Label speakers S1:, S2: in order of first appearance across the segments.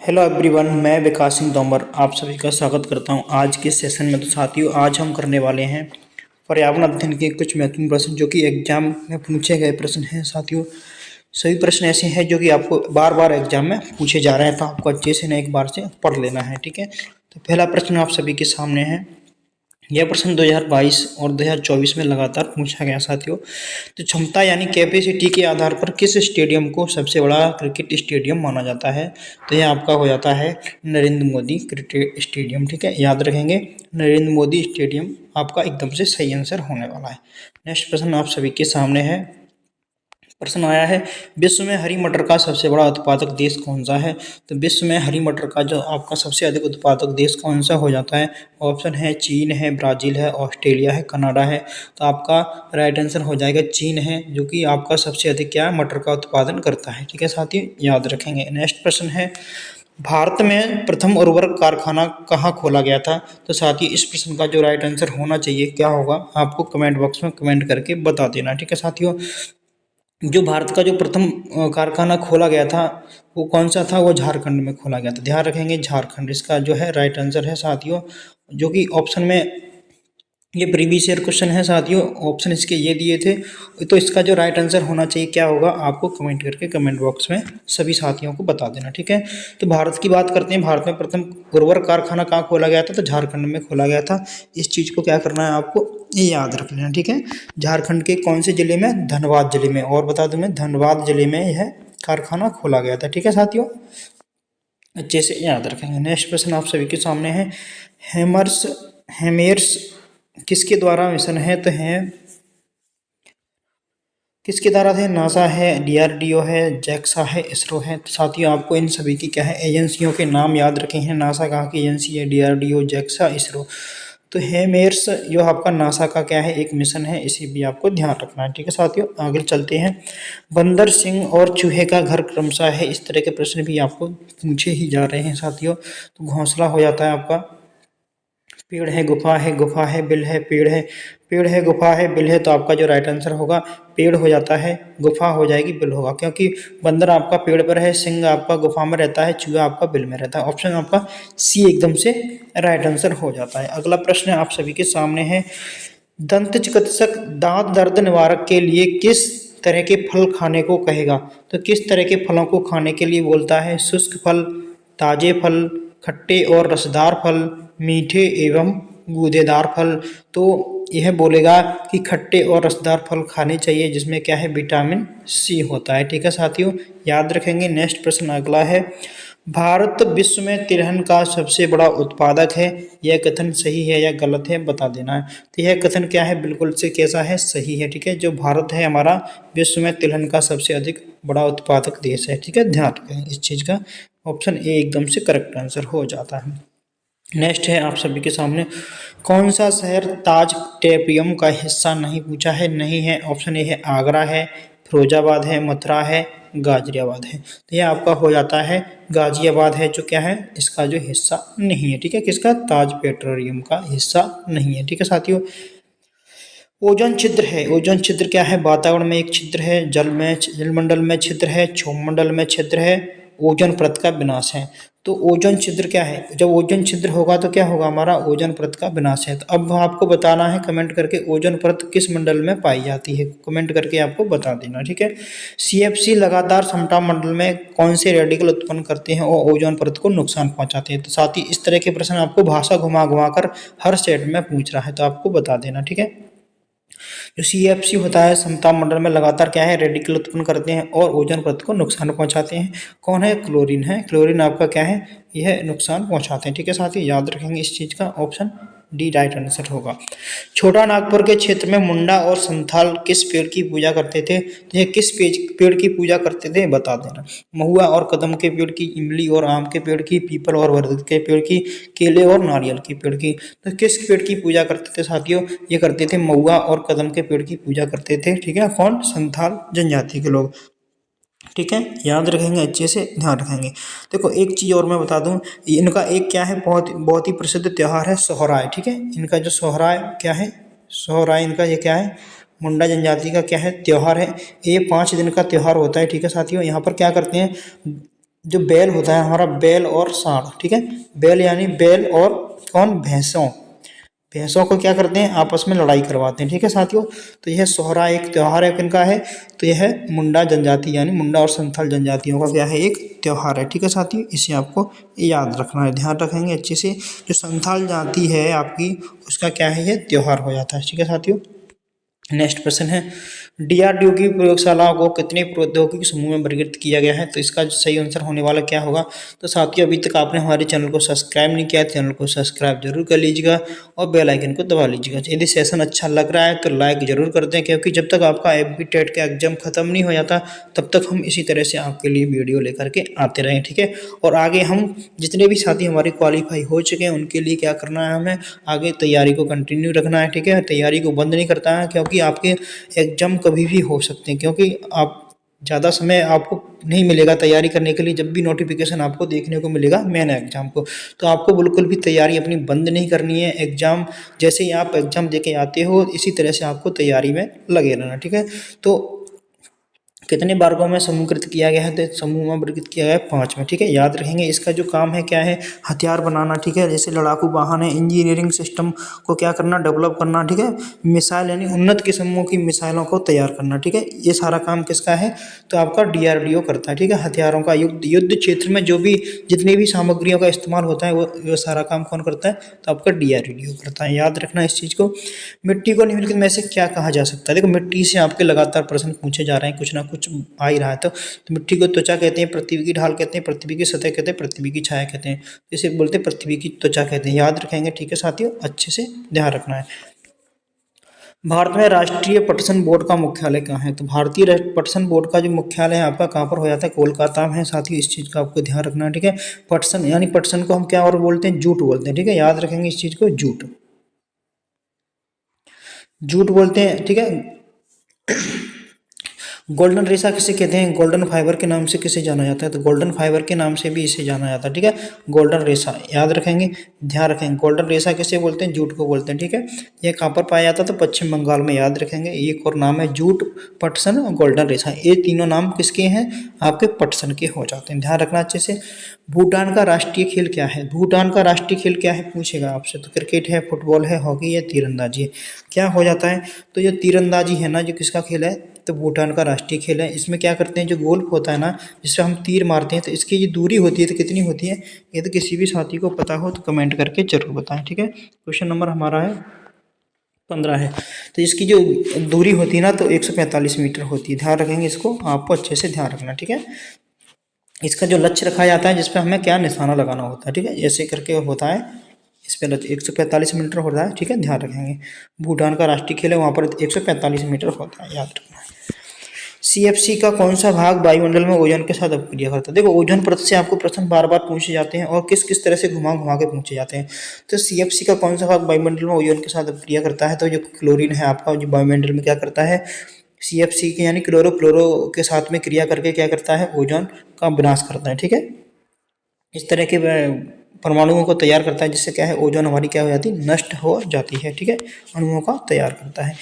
S1: Hello everyone, मैं विकास सिंह तोमर आप सभी का स्वागत करता हूं आज के सेशन में। तो साथियों, आज हम करने वाले हैं पर्यावरण अध्ययन के कुछ महत्वपूर्ण प्रश्न जो कि एग्जाम में पूछे गए प्रश्न हैं। साथियों, सभी प्रश्न ऐसे हैं जो कि आपको बार बार एग्जाम में पूछे जा रहे हैं, तो आपको अच्छे से न एक बार से पढ़ लेना है। ठीक है, तो पहला प्रश्न आप सभी के सामने है। यह प्रश्न 2022 और 2024 में लगातार पूछा गया। साथियों, तो क्षमता यानी कैपेसिटी के आधार पर किस स्टेडियम को सबसे बड़ा क्रिकेट स्टेडियम माना जाता है? तो यह आपका हो जाता है नरेंद्र मोदी क्रिकेट स्टेडियम। ठीक है, याद रखेंगे, नरेंद्र मोदी स्टेडियम आपका एकदम से सही आंसर होने वाला है। नेक्स्ट प्रश्न आप सभी के सामने है। प्रश्न आया है, विश्व में हरी मटर का सबसे बड़ा उत्पादक देश कौन सा है? तो विश्व में हरी मटर का जो आपका सबसे अधिक उत्पादक देश कौन सा हो जाता है? ऑप्शन है चीन है, ब्राज़ील है, ऑस्ट्रेलिया है, कनाडा है। तो आपका राइट आंसर हो जाएगा चीन है, जो कि आपका सबसे अधिक क्या है, मटर का उत्पादन करता है। ठीक है साथियों, याद रखेंगे। नेक्स्ट प्रश्न है, भारत में प्रथम उर्वरक कारखाना कहाँ खोला गया था? तो साथियों, इस प्रश्न का जो राइट आंसर होना चाहिए क्या होगा, आपको कमेंट बॉक्स में कमेंट करके बता देना। ठीक है साथियों, जो भारत का जो प्रथम कारखाना खोला गया था वो कौन सा था? वो झारखंड में खोला गया था। ध्यान रखेंगे, झारखंड इसका जो है राइट आंसर है साथियों, जो कि ऑप्शन में ये प्रीवियस ईयर क्वेश्चन है साथियों, ऑप्शन इसके ये दिए थे। तो इसका जो राइट आंसर होना चाहिए क्या होगा, आपको कमेंट करके कमेंट बॉक्स में सभी साथियों को बता देना। ठीक है, तो भारत की बात करते हैं। भारत में प्रथम उर्वरक कारखाना कहाँ खोला गया था? तो झारखंड में खोला गया था। इस चीज़ को क्या करना है, आपको ये याद रख लेना। ठीक है, झारखंड के कौन से जिले में? धनबाद जिले में। और बता दूं मैं, धनबाद जिले में यह कारखाना खोला गया था। ठीक है साथियों, अच्छे से याद रखेंगे। नेक्स्ट प्रश्न आप सभी के सामने है। हेमेर्स किसके द्वारा मिशन है? तो है किसके द्वारा है? नासा है, डीआरडीओ है, जैक्सा है, इसरो है। तो साथियों, आपको इन सभी की क्या है, एजेंसियों के नाम याद रखे हैं। नासा कहाँ की एजेंसी है? DRDO, JAXA, ISRO. तो हेमेर्स जो आपका नासा का क्या है, एक मिशन है, इसे भी आपको ध्यान रखना है। ठीक है साथियों, आगे चलते हैं। बंदर, सिंह और चूहे का घर क्रमशः है, इस तरह के प्रश्न भी आपको पूछे ही जा रहे हैं साथियों। तो घोंसला हो जाता है आपका पेड़ है, गुफा है, गुफा है, बिल है, पेड़ है, पेड़ है, गुफा है, बिल है। तो आपका जो राइट आंसर होगा, पेड़ हो जाता है, गुफा हो जाएगी, बिल होगा, क्योंकि बंदर आपका पेड़ पर है, सिंह आपका गुफा में रहता है, चूहा आपका बिल में रहता है। ऑप्शन आपका सी एकदम से राइट आंसर हो जाता है। अगला प्रश्न आप सभी के सामने है। दंत चिकित्सक दांत दर्द निवारक के लिए किस तरह के फल खाने को कहेगा? तो किस तरह के फलों को खाने के लिए बोलता है? शुष्क फल, ताजे फल, खट्टे और रसदार फल, मीठे एवं गूदेदार फल। तो यह बोलेगा कि खट्टे और रसदार फल खाने चाहिए, जिसमें क्या है, विटामिन सी होता है। ठीक है साथियों, याद रखेंगे। नेक्स्ट प्रश्न अगला है। भारत विश्व में तिलहन का सबसे बड़ा उत्पादक है, यह कथन सही है या गलत है, बता देना है। तो यह कथन क्या है, बिल्कुल से कैसा है, सही है। ठीक है, जो भारत है हमारा विश्व में तिलहन का सबसे अधिक बड़ा उत्पादक देश है। ठीक है, ध्यान रखें इस चीज़ का। ऑप्शन ए एकदम से करेक्ट आंसर हो जाता है। नेक्स्ट है आप सभी के सामने, कौन सा शहर ताज टेपियम का हिस्सा नहीं? पूछा है, नहीं है। ऑप्शन ए है आगरा है, फिरोजाबाद है, मथुरा है, गाजियाबाद है। तो यह आपका हो जाता है गाजियाबाद है, जो क्या है, इसका जो हिस्सा नहीं है। ठीक है, किसका? ताज पेट्रोलियम का हिस्सा नहीं है। ठीक है साथियों, ओजोन छिद्र है। ओजोन छिद्र क्या है? वातावरण में एक छिद्र है, जलमंडल में छिद्र है, क्षोभमंडल में छिद्र है, ओजोन परत का विनाश है। तो ओजोन छिद्र क्या है? जब ओजोन छिद्र होगा तो क्या होगा, हमारा ओजोन परत का विनाश है। तो अब आपको बताना है कमेंट करके, ओजोन परत किस मंडल में पाई जाती है, कमेंट करके आपको बता देना। ठीक है, सीएफसी लगातार समता मंडल में कौन से रेडिकल उत्पन्न करते हैं और ओजोन परत को नुकसान पहुंचाते हैं? तो साथ ही इस तरह के प्रश्न आपको भाषा घुमा घुमा कर हर सेट में पूछ रहा है, तो आपको बता देना। ठीक है, जो सीएफसी होता है, समताप मंडल में लगातार क्या है, रेडिकल उत्पन्न करते हैं और ओजोन परत को नुकसान पहुंचाते हैं। कौन है? क्लोरीन है। क्लोरीन आपका क्या है, यह नुकसान पहुंचाते हैं। ठीक है साथी, याद रखेंगे इस चीज़ का। ऑप्शन डी राइट आंसर होगा। छोटा नागपुर के क्षेत्र में मुंडा और संथाल किस पेड़ की पूजा करते थे? तो ये किस पेड़ की पूजा करते थे, बता देना। महुआ और कदम के पेड़ की, इमली और आम के पेड़ की, पीपल और बरगद के पेड़ की, केले और नारियल के पेड़ की। तो किस पेड़ की पूजा करते थे साथियों? ये करते थे महुआ और कदम के पेड़ की पूजा करते थे। ठीक है, कौन? संथाल जनजाति के लोग। ठीक है, याद रखेंगे, अच्छे से ध्यान रखेंगे। देखो एक चीज़ और मैं बता दूं, इनका एक क्या है, बहुत बहुत ही प्रसिद्ध त्यौहार है, सोहराय। ठीक है, इनका जो सोहराय क्या है, सोहराय इनका ये क्या है, मुंडा जनजाति का क्या है, त्यौहार है। ये 5 दिन का त्यौहार होता है। ठीक है साथियों, यहाँ पर क्या करते हैं, जो बैल होता है हमारा, बैल और सांड, ठीक है। बैल यानी बैल और कौन, भैंसों, भैंसों को क्या करते हैं, आपस में लड़ाई करवाते हैं, ठीक है साथियों। तो यह सोहरा एक त्योहार है किनका है, तो यह मुंडा जनजाति यानी मुंडा और संथाल जनजातियों का क्या है, एक त्योहार है, ठीक है साथियों। इसे आपको याद रखना है, ध्यान रखेंगे अच्छे से। जो संथाल जाति है आपकी, उसका क्या है, यह त्योहार हो जाता है, ठीक है साथियों। नेक्स्ट प्रश्न है, डीआरडीओ की प्रयोगशालाओं को कितने प्रौद्योगिकी समूह में वर्गीकृत किया गया है, तो इसका सही आंसर होने वाला क्या होगा। तो साथियों अभी तक आपने हमारे चैनल को सब्सक्राइब नहीं किया, चैनल को सब्सक्राइब जरूर कर लीजिएगा और बेल आइकन को दबा लीजिएगा। यदि सेशन अच्छा लग रहा है तो लाइक जरूर कर दें, क्योंकि जब तक आपका एफबी टेट का एग्जाम खत्म नहीं हो जाता तब तक हम इसी तरह से आपके लिए वीडियो लेकर के आते रहें, ठीक है। और आगे हम जितने भी साथी हमारे क्वालिफाई हो चुके हैं उनके लिए क्या करना है, हमें आगे तैयारी को कंटिन्यू रखना है, ठीक है। तैयारी को बंद नहीं करता है, क्योंकि आपके एग्जाम कभी भी हो सकते हैं, क्योंकि आप ज़्यादा समय आपको नहीं मिलेगा तैयारी करने के लिए। जब भी नोटिफिकेशन आपको देखने को मिलेगा मेन एग्जाम को, तो आपको बिल्कुल भी तैयारी अपनी बंद नहीं करनी है। एग्जाम जैसे ही आप एग्जाम देके आते हो इसी तरह से आपको तैयारी में लगे रहना, ठीक है। तो कितने वर्गों में समूहकृत किया गया है, तो समूह में वर्गीकृत किया गया है 5 में, ठीक है। याद रखेंगे इसका जो काम है क्या है, हथियार बनाना, ठीक है। जैसे लड़ाकू वाहन है, इंजीनियरिंग सिस्टम को क्या करना, डेवलप करना, ठीक है। मिसाइल यानी उन्नत किस्मों की मिसाइलों को तैयार करना, ठीक है। ये सारा काम किसका है, तो आपका डीआरडीओ करता है, ठीक है। हथियारों का युद्ध क्षेत्र में जो भी जितनी भी सामग्रियों का इस्तेमाल होता है वो सारा काम कौन करता है, तो आपका डीआरडीओ करता है। याद रखना इस चीज़ को। मिट्टी को निम्नलिखित में से क्या कहा जा सकता है, देखो मिट्टी से आपके लगातार प्रश्न पूछे जा रहे हैं, कुछ ना कुछ आ ही रहा है। तो मिट्टी को त्वचा कहते हैं, पृथ्वी की ढाल कहते हैं, पृथ्वी की सतह कहते हैं, पृथ्वी की छाया कहते हैं, इसे बोलते हैं पृथ्वी की त्वचा कहते हैं। याद रखेंगे, ठीक है साथियों, अच्छे से ध्यान रखना है। भारत में राष्ट्रीय पटसन बोर्ड का मुख्यालय कहाँ है, तो भारतीय पटसन बोर्ड का जो मुख्यालय है आपका कहाँ पर हो जाता है, कोलकाता में है साथियों। इस चीज़ का आपको ध्यान रखना है, ठीक है। पटसन यानी पटसन को हम क्या और बोलते हैं, जूट बोलते हैं, ठीक है। याद रखेंगे इस चीज़ को, जूट, जूट बोलते हैं, ठीक है। गोल्डन रेशा किसे कहते हैं, गोल्डन फाइबर के नाम से किसे जाना जाता है, तो गोल्डन फाइबर के नाम से भी इसे जाना जाता है, ठीक है। गोल्डन रेशा याद रखेंगे, ध्यान रखेंगे। गोल्डन रेशा किसे बोलते हैं, जूट को बोलते हैं, ठीक है। ये कहाँ पर पाया जाता है, तो पश्चिम बंगाल में। याद रखेंगे एक और नाम है जूट, पटसन और गोल्डन रेशा, ये तीनों नाम किसके हैं, आपके पटसन के हो जाते हैं, ध्यान रखना अच्छे से। भूटान का राष्ट्रीय खेल क्या है, भूटान का राष्ट्रीय खेल क्या है पूछेगा आपसे, तो क्रिकेट है, फुटबॉल है, हॉकी है, तीरंदाजी है। क्या हो जाता है, तो ये तीरंदाजी है ना, जो किसका खेल है, तो भूटान का राष्ट्रीय खेल है। इसमें क्या करते हैं, जो गोल होता है ना, जिससे हम तीर मारते हैं, तो इसकी ये दूरी होती है तो कितनी होती है, ये तो किसी भी साथी को पता हो तो कमेंट करके जरूर बताएं, ठीक है। क्वेश्चन नंबर हमारा है 15 है। तो इसकी जो दूरी होती है ना, तो 145 मीटर होती है, ध्यान रखेंगे इसको, आपको अच्छे से ध्यान रखना, ठीक है। इसका जो लक्ष्य रखा जाता है जिस पर हमें क्या निशाना लगाना होता है, ठीक है, ऐसे करके होता है। इस पर लक्ष्य 145 मीटर होता है, ठीक है, ध्यान रखेंगे। भूटान का राष्ट्रीय खेल है, वहाँ पर 145 मीटर होता है, याद रखना है। सीएफसी का कौन सा भाग वायुमंडल में ओजोन के साथ अपक्रिया करता है, देखो ओजोन परत से आपको प्रश्न बार बार पूछे जाते हैं और किस किस तरह से घुमा घुमा के पूछे जाते हैं। तो सीएफसी का कौन सा भाग वायुमंडल में ओजोन के साथ अपक्रिया करता है, तो जो क्लोरीन है आपका, जो वायुमंडल में क्या करता है, सीएफसी के यानी क्लोरोफ्लोरो के साथ में क्रिया करके क्या करता है, ओजोन का विनाश करता है, ठीक है। इस तरह के परमाणुओं को तैयार करता है, जिससे क्या है, ओजोन हमारी क्या हो जाती है, नष्ट हो जाती है, ठीक है। अणुओं का तैयार करता है।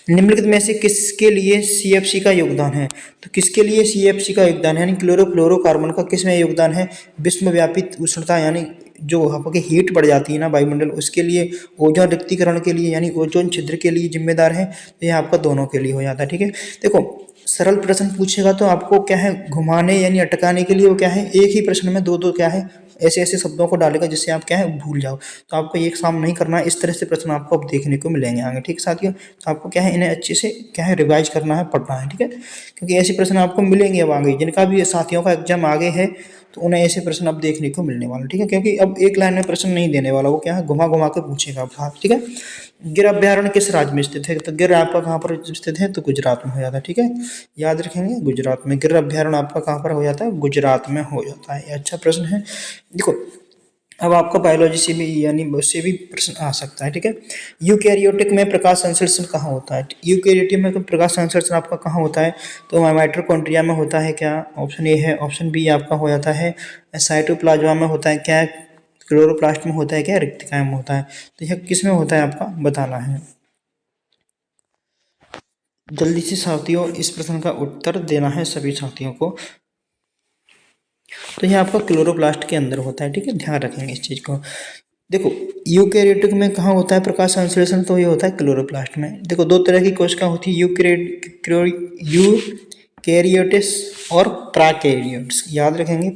S1: निम्नलिखित में से किसके लिए सीएफसी का योगदान है, तो किसके लिए सीएफसी का योगदान है, यानी क्लोरोफ्लोरोकार्बन का किस में योगदान है, विश्वव्यापी उष्णता यानी जो आपकी हीट बढ़ जाती है ना वायुमंडल, उसके लिए, ओजोन रिक्तीकरण के लिए यानी ओजोन छिद्र के लिए जिम्मेदार है। तो यह आपका दोनों के लिए हो जाता है, ठीक है। देखो सरल प्रश्न पूछेगा तो आपको क्या है, घुमाने यानी अटकाने के लिए वो क्या है, एक ही प्रश्न में दो दो क्या है, ऐसे ऐसे शब्दों को डालेगा जिससे आप क्या है, भूल जाओ। तो आपको एक काम नहीं करना है, इस तरह से प्रश्न आपको अब देखने को मिलेंगे आगे, ठीक साथियों। तो आपको क्या है, इन्हें अच्छे से क्या है, रिवाइज करना है, पढ़ना है, ठीक है। क्योंकि ऐसे प्रश्न आपको मिलेंगे अब आगे, जिनका भी साथियों का एग्जाम आगे है तो उन्हें ऐसे प्रश्न अब देखने को मिलने वाले, ठीक है। क्योंकि अब एक लाइन में प्रश्न नहीं देने वाला, वो क्या है, घुमा घुमा के पूछेगा भाग, ठीक है। गिर अभ्यारण्य किस राज्य में स्थित है, तो गिर आपका कहाँ पर स्थित है, तो गुजरात में हो जाता है, ठीक है। याद रखेंगे गुजरात में, गिर अभ्यारण्य आपका कहाँ पर हो जाता है, गुजरात में हो जाता है। ये अच्छा प्रश्न है। देखो अब आपका बायोलॉजी से भी यानी उससे भी प्रश्न आ सकता है, ठीक है। यूकैरियोटिक में प्रकाश संश्लेषण कहाँ होता है, यूकैरियोटिक में प्रकाश संश्लेषण आपका कहाँ होता है, तो माइटोकॉन्ड्रिया में होता है क्या, ऑप्शन ए है। ऑप्शन बी आपका हो जाता है साइटोप्लाज्मा में होता है क्या, क्लोरोप्लास्ट में होता है क्या, रिक्तिकाएं में होता है। तो यह किस में होता है आपका बताना है, जल्दी से साथियों इस प्रश्न का उत्तर देना है सभी साथियों को। तो यह आपका क्लोरोप्लास्ट के अंदर होता है, ठीक है, ध्यान रखेंगे इस चीज़ को। देखो यूकैरियोटिक में कहाँ होता है प्रकाश संश्लेषण, तो ये होता है क्लोरोप्लास्ट में। देखो दो तरह की कोशिका होती है, यूकैरियोट्स और प्राकैरियोट्स, याद रखेंगे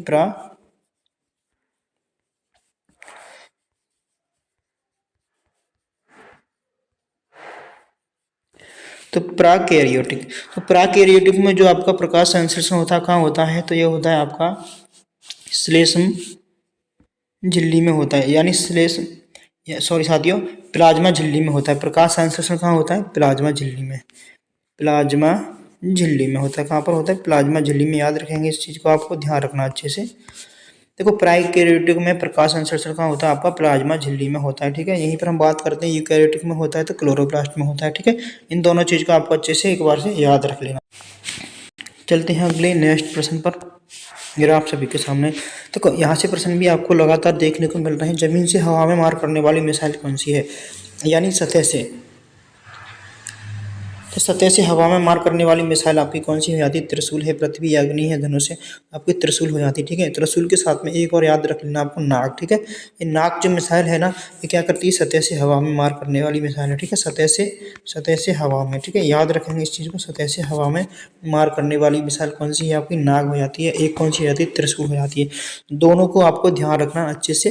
S1: तो प्राकैरियोटिक में जो आपका प्रकाश संश्लेषण होता है कहाँ होता है, तो ये होता है आपका श्लेष्म झिल्ली में होता है, यानी सॉरी साथियों, प्लाज्मा झिल्ली में होता है। प्रकाश संश्लेषण कहाँ होता है, प्लाज्मा झिल्ली में, प्लाज्मा झिल्ली में होता है। कहाँ पर होता है, प्लाज्मा झिल्ली में, याद रखेंगे इस चीज़ को, आपको ध्यान रखना अच्छे से। देखो प्राइकैरियोटिक में प्रकाश संश्लेषण कहाँ होता है, आपका प्लाज्मा झिल्ली में होता है, ठीक है। यहीं पर हम बात करते हैं यूकैरियोटिक में होता है तो क्लोरोप्लास्ट में होता है, ठीक है। इन दोनों चीज़ को आपको अच्छे से एक बार से याद रख लेना। चलते हैं अगले नेक्स्ट प्रश्न पर, मेरा आप सभी के सामने। तो यहाँ से प्रश्न भी आपको लगातार देखने को मिल रहे हैं। जमीन से हवा में मार करने वाली मिसाइल कौन सी है, यानी सतह से, तो सतह से हवा में मार करने वाली मिसाइल आपकी कौन सी हो जाती है, त्रिशूल है, पृथ्वी, अग्नि है, धनुष है, आपकी त्रिशूल हो जाती है, ठीक है। त्रिशूल के साथ में एक और याद रख लेना आपको, नाग, ठीक है। ये नाग जो मिसाइल है ना, ये क्या करती है, सतह से हवा में मार करने वाली मिसाइल है, ठीक है। सतह से हवा में, ठीक है, याद रखेंगे इस चीज़ को। सतह से हवा में मार करने वाली मिसाइल कौन सी है, आपकी नाग हो जाती है। एक कौन सी हो जाती है, त्रिशूल हो जाती है। दोनों को आपको ध्यान रखना अच्छे से,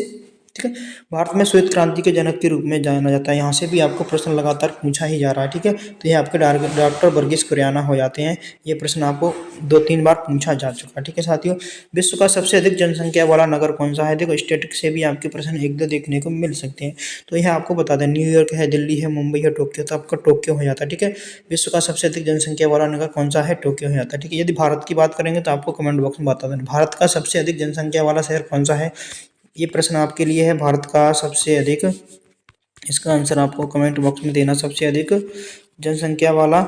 S1: ठीक है। भारत में श्वेत क्रांति के जनक के रूप में जाना जाता है। यहाँ से भी आपको प्रश्न लगातार पूछा ही जा रहा है, ठीक है। तो ये आपके डॉक्टर वर्गीस कुरियाना हो जाते हैं। ये प्रश्न आपको 2-3 बार पूछा जा चुका है, ठीक है साथियों। विश्व का सबसे अधिक जनसंख्या वाला नगर कौन सा है, देखो स्टेटिक से भी आपके प्रश्न 1-2 देखने को मिल सकते हैं। तो यह आपको बता दें, न्यूयॉर्क है, दिल्ली है, मुंबई है, टोक्यो, तो आपका टोक्यो हो जाता है, ठीक है। विश्व का सबसे अधिक जनसंख्या वाला नगर कौन सा है, टोक्यो हो जाता है, ठीक है। यदि भारत की बात करेंगे तो आपको कमेंट बॉक्स में बता दें, भारत का सबसे अधिक जनसंख्या वाला शहर कौन सा है। ये प्रश्न आपके लिए है, भारत का सबसे अधिक, इसका आंसर आपको कमेंट बॉक्स में देना, सबसे अधिक जनसंख्या वाला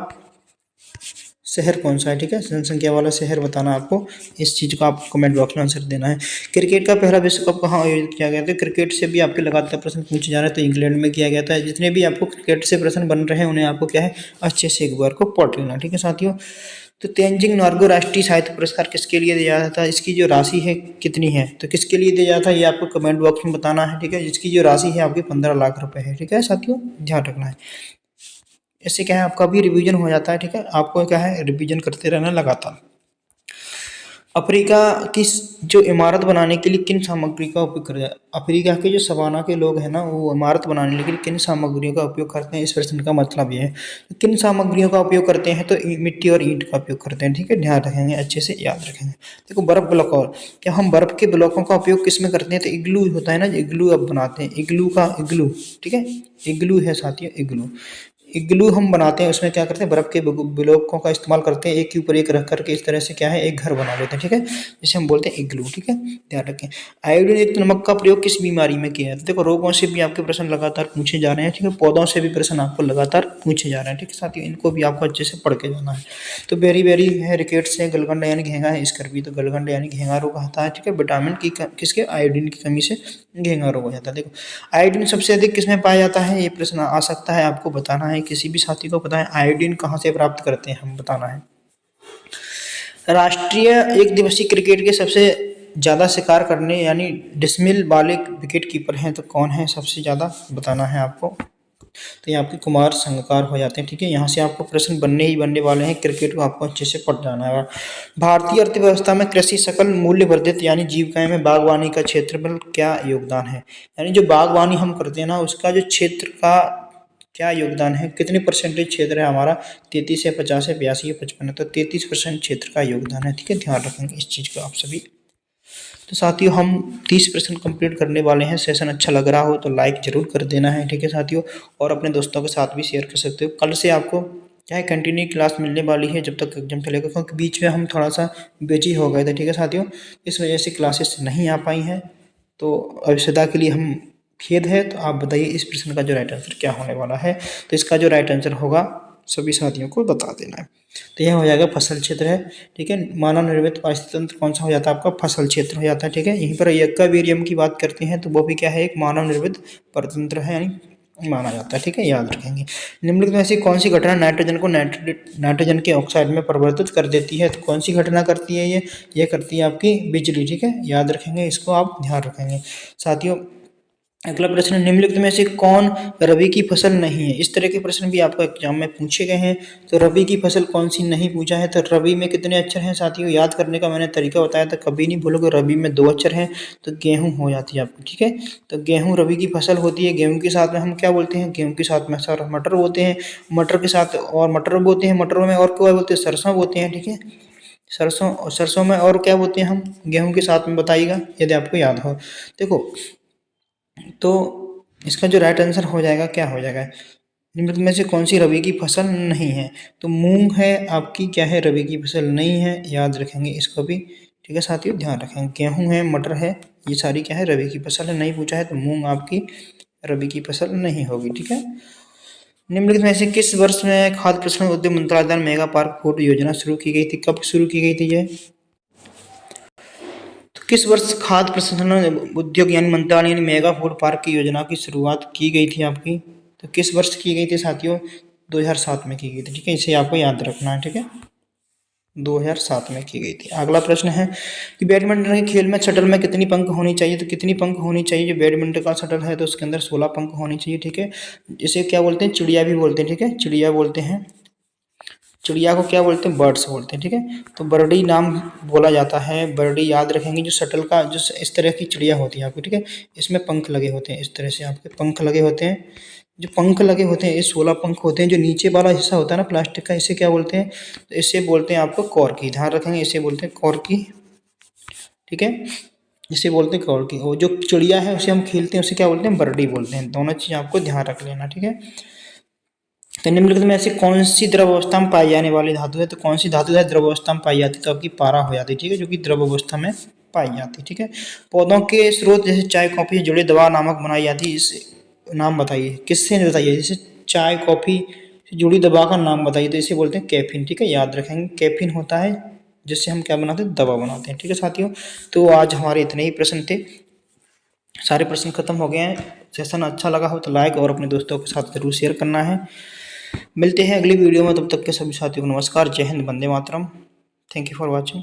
S1: शहर कौन सा है, ठीक है। जनसंख्या वाला शहर बताना आपको, इस चीज़ का आपको कमेंट बॉक्स में आंसर देना है। क्रिकेट का पहला विश्व कप कहाँ आयोजित किया गया था, क्रिकेट से भी आपके लगातार प्रश्न पूछे जा रहे हैं, तो इंग्लैंड में किया गया था। जितने भी आपको क्रिकेट से प्रश्न बन रहे हैं उन्हें आपको क्या है, अच्छे से एक बार को पढ़ लेना, ठीक है साथियों। तो तेनजिंग नोर्गे राष्ट्रीय साहित्य पुरस्कार किसके लिए दिया जाता है, इसकी जो राशि है कितनी है, तो किसके लिए दिया जाता है ये आपको कमेंट बॉक्स में बताना है, ठीक है। जिसकी जो राशि है आपकी 15 लाख रुपए है, ठीक है साथियों, ध्यान रखना है। इससे क्या है, आपका भी रिवीजन हो जाता है, ठीक है। आपको क्या है, रिवीजन करते रहना लगातार। अफ्रीका की जो इमारत बनाने के लिए किन सामग्री का उपयोग कर, अफ्रीका के जो सवाना के लोग हैं ना, वो इमारत बनाने के लिए किन सामग्रियों का उपयोग करते हैं, इस प्रश्न का मतलब ये है। किन सामग्रियों का उपयोग करते हैं, तो मिट्टी और ईंट का उपयोग करते हैं, ठीक है। ध्यान रखेंगे, अच्छे से याद रखेंगे। देखो बर्फ ब्लॉक, और क्या हम बर्फ के ब्लॉकों का उपयोग किस में करते हैं, तो इग्लू होता है ना, इग्लू अब बनाते हैं, इग्लू, ठीक है। इग्लू है साथियों, इग्लू हम बनाते हैं, उसमें क्या करते हैं, बर्फ के ब्लॉकों का इस्तेमाल करते हैं, एक के ऊपर एक रख करके, इस तरह से क्या है, एक घर बना लेते हैं, ठीक है, जिसे हम बोलते हैं इग्लू, ठीक है, ध्यान रखें। आयोडीन युक्त नमक का प्रयोग किस बीमारी में किया जाता है, देखो रोगों से भी आपके प्रश्न लगातार पूछे जा रहे हैं, ठीक है। पौधों से भी प्रश्न आपको लगातार पूछे जा रहे हैं, ठीक है साथियों, इनको भी आपको अच्छे से पढ़ के जाना है। तो बेरी है, रिकेट्स है, गलगंडा यानी घेंगा है, स्कर्वी, तो गलगंडा यानी घेंगा रोग आता है, ठीक है। विटामिन की किसके, आयोडीन की कमी से घेंगा रोग हो जाता है। देखो आयोडीन सबसे अधिक किसमें पाया जाता है, ये प्रश्न आ सकता है, आपको बताना है, किसी भी साथी को पता है आयोडीन कहाँ से प्राप्त करते हैं, हम बताना है। राष्ट्रीय एक दिवसीय क्रिकेट के सबसे ज़्यादा शिकार करने यानी डिसमिल वाले विकेट कीपर हैं, तो कौन है सबसे ज़्यादा, बताना है आपको। तो ये आपके कुमार संगकार हो जाते हैं, ठीक है। यहाँ से आपको प्रश्न बनने वाले हैं, क्रिकेट को आपको अच्छे से पढ़ जाना है। भारतीय अर्थव्यवस्था में कृषि सकल मूल्य वर्धित यानी जीविकाएं में बागवानी का क्षेत्रफल क्या योगदान है, यानी जो बागवानी हम करते हैं ना, उसका जो क्षेत्र का क्या योगदान है, कितने परसेंटेज क्षेत्र है हमारा, 33 है, 50 है, 82 है, 55 है, तो 33% क्षेत्र का योगदान है, ठीक है। ध्यान रखेंगे इस चीज़ को आप सभी। तो साथियों हम 30% कंप्लीट करने वाले हैं। सेशन अच्छा लग रहा हो तो लाइक जरूर कर देना है, ठीक है साथियों, और अपने दोस्तों के साथ भी शेयर कर सकते हो। कल से आपको क्या है, कंटिन्यू क्लास मिलने वाली है जब तक एग्जाम चलेगा, क्योंकि बीच में हम थोड़ा सा बिजी हो गए थे, ठीक है साथियों, इस वजह से क्लासेस नहीं आ पाई हैं। तो अविष्यता के लिए हम खेद है। तो आप बताइए इस प्रश्न का जो राइट आंसर क्या होने वाला है, तो इसका जो राइट आंसर होगा सभी साथियों को बता देना है। तो यह हो जाएगा फसल क्षेत्र है, ठीक है। मानव निर्मित पारिस्थितिक तंत्र कौन सा हो जाता है, आपका फसल क्षेत्र हो जाता है, ठीक है। यहीं पर एक्वाबेरियम की बात करते हैं तो वो भी क्या है, एक मानव निर्मित परतंत्र है, यानी माना जाता है। ठीक है, याद रखेंगे। निम्नलिखित में ऐसी कौन सी घटना नाइट्रोजन को नाइट्रोजन के ऑक्साइड में परिवर्तित कर देती है? तो कौन सी घटना करती है ये करती है आपकी बिजली। ठीक है, याद रखेंगे, इसको आप ध्यान रखेंगे साथियों। अगला प्रश्न, निम्नलिखित में से कौन रबी की फसल नहीं है? इस तरह के प्रश्न भी आपको एग्जाम में पूछे गए हैं। तो रबी की फसल कौन सी नहीं पूछा है? तो रबी में कितने अक्षर हैं साथियों? याद करने का मैंने तरीका बताया था, कभी नहीं भूलोगे। रबी में 2 अक्षर हैं, तो गेहूं हो जाती है आपकी। ठीक है, तो गेहूं रबी की फसल होती है। गेहूं के साथ में हम क्या बोलते हैं? गेहूं के साथ में सर मटर बोते हैं। मटर के साथ और मटर बोते हैं। मटरों में और क्या बोलते हैं? सरसों बोते हैं। ठीक है, सरसों, और सरसों में और क्या बोते हैं हम गेहूं के साथ में? बताइएगा यदि आपको याद हो। देखो, तो इसका जो राइट आंसर हो जाएगा, क्या हो जाएगा? निम्नलिखित में से कौन सी रबी की फसल नहीं है? तो मूंग है आपकी, क्या है? रबी की फसल नहीं है, याद रखेंगे इसको भी। ठीक है साथियों, ध्यान रखेंगे। गेहूं है, मटर है, ये सारी क्या है? रबी की फसल है। नहीं पूछा है तो मूंग आपकी रबी की फसल नहीं होगी। ठीक है, निम्नलिखित में से किस वर्ष में खाद्य प्रसंस्करण उद्योग मंत्रालय द्वारा मेगा पार्क फूड योजना शुरू की गई थी? कब शुरू की गई थी ये? तो किस वर्ष खाद्य प्रसंस्करण उद्योग यानी मंत्रालय यानी मेगा फूड पार्क की योजना की शुरुआत की गई थी आपकी? तो किस वर्ष की गई थी साथियों? 2007 में की गई थी। ठीक है, इसे आपको याद रखना है। ठीक है, 2007 में की गई थी। अगला प्रश्न है कि बैडमिंटन के खेल में शटल में कितनी पंख होनी चाहिए? तो कितनी पंख होनी चाहिए? जो बैडमिंटन का शटल है तो उसके अंदर 16 पंख होनी चाहिए। ठीक है, इसे क्या बोलते हैं? चिड़िया भी बोलते हैं। ठीक है, चिड़िया बोलते हैं। चिड़िया को क्या बोलते हैं? बर्ड्स बोलते हैं। ठीक है, तो बर्डी नाम बोला जाता है। बर्डी याद रखेंगे, जो शटल का जो इस तरह की चिड़िया होती है आपकी। ठीक है, इसमें पंख लगे होते हैं, इस तरह से आपके पंख लगे होते हैं। जो पंख लगे होते हैं, ये 16 पंख होते हैं। जो नीचे वाला हिस्सा होता है ना प्लास्टिक का, इसे क्या बोलते हैं? तो इसे बोलते हैं आपको कॉर्की। ध्यान रखेंगे, इसे बोलते हैं कॉर्की। ठीक है, इसे बोलते हैं कॉर्की। और जो चिड़िया है उसे हम खेलते हैं, उसे क्या बोलते हैं? बर्डी बोलते हैं। दोनों चीज़ आपको ध्यान रख लेना। ठीक है, तो निम्नलिखित में ऐसी कौन सी द्रव अवस्था में पाई जाने वाली धातु है? तो कौन सी धातु है द्रव अवस्था में पाई जाती है? तो आपकी पारा हो जाती है। ठीक है, जो कि द्रव अवस्था में पाई जाती है। ठीक है, पौधों के स्रोत जैसे चाय कॉफी से जुड़े दवा नामक बनाई जाती है, इस नाम बताइए। किससे बताइए? जैसे चाय कॉफी से जुड़ी दवा का नाम बताइए, तो इसे बोलते हैं कैफीन। ठीक है, याद रखेंगे, कैफीन होता है जिससे हम क्या बनाते हैं? दवा बनाते हैं। ठीक है साथियों, तो आज हमारे इतने ही प्रश्न थे, सारे प्रश्न खत्म हो गए हैं। सेशन अच्छा लगा हो तो लाइक और अपने दोस्तों के साथ जरूर शेयर करना है। मिलते हैं अगली वीडियो में, तब तक के सभी साथियों को नमस्कार, जय हिंद, वंदे मातरम। Thank you for watching.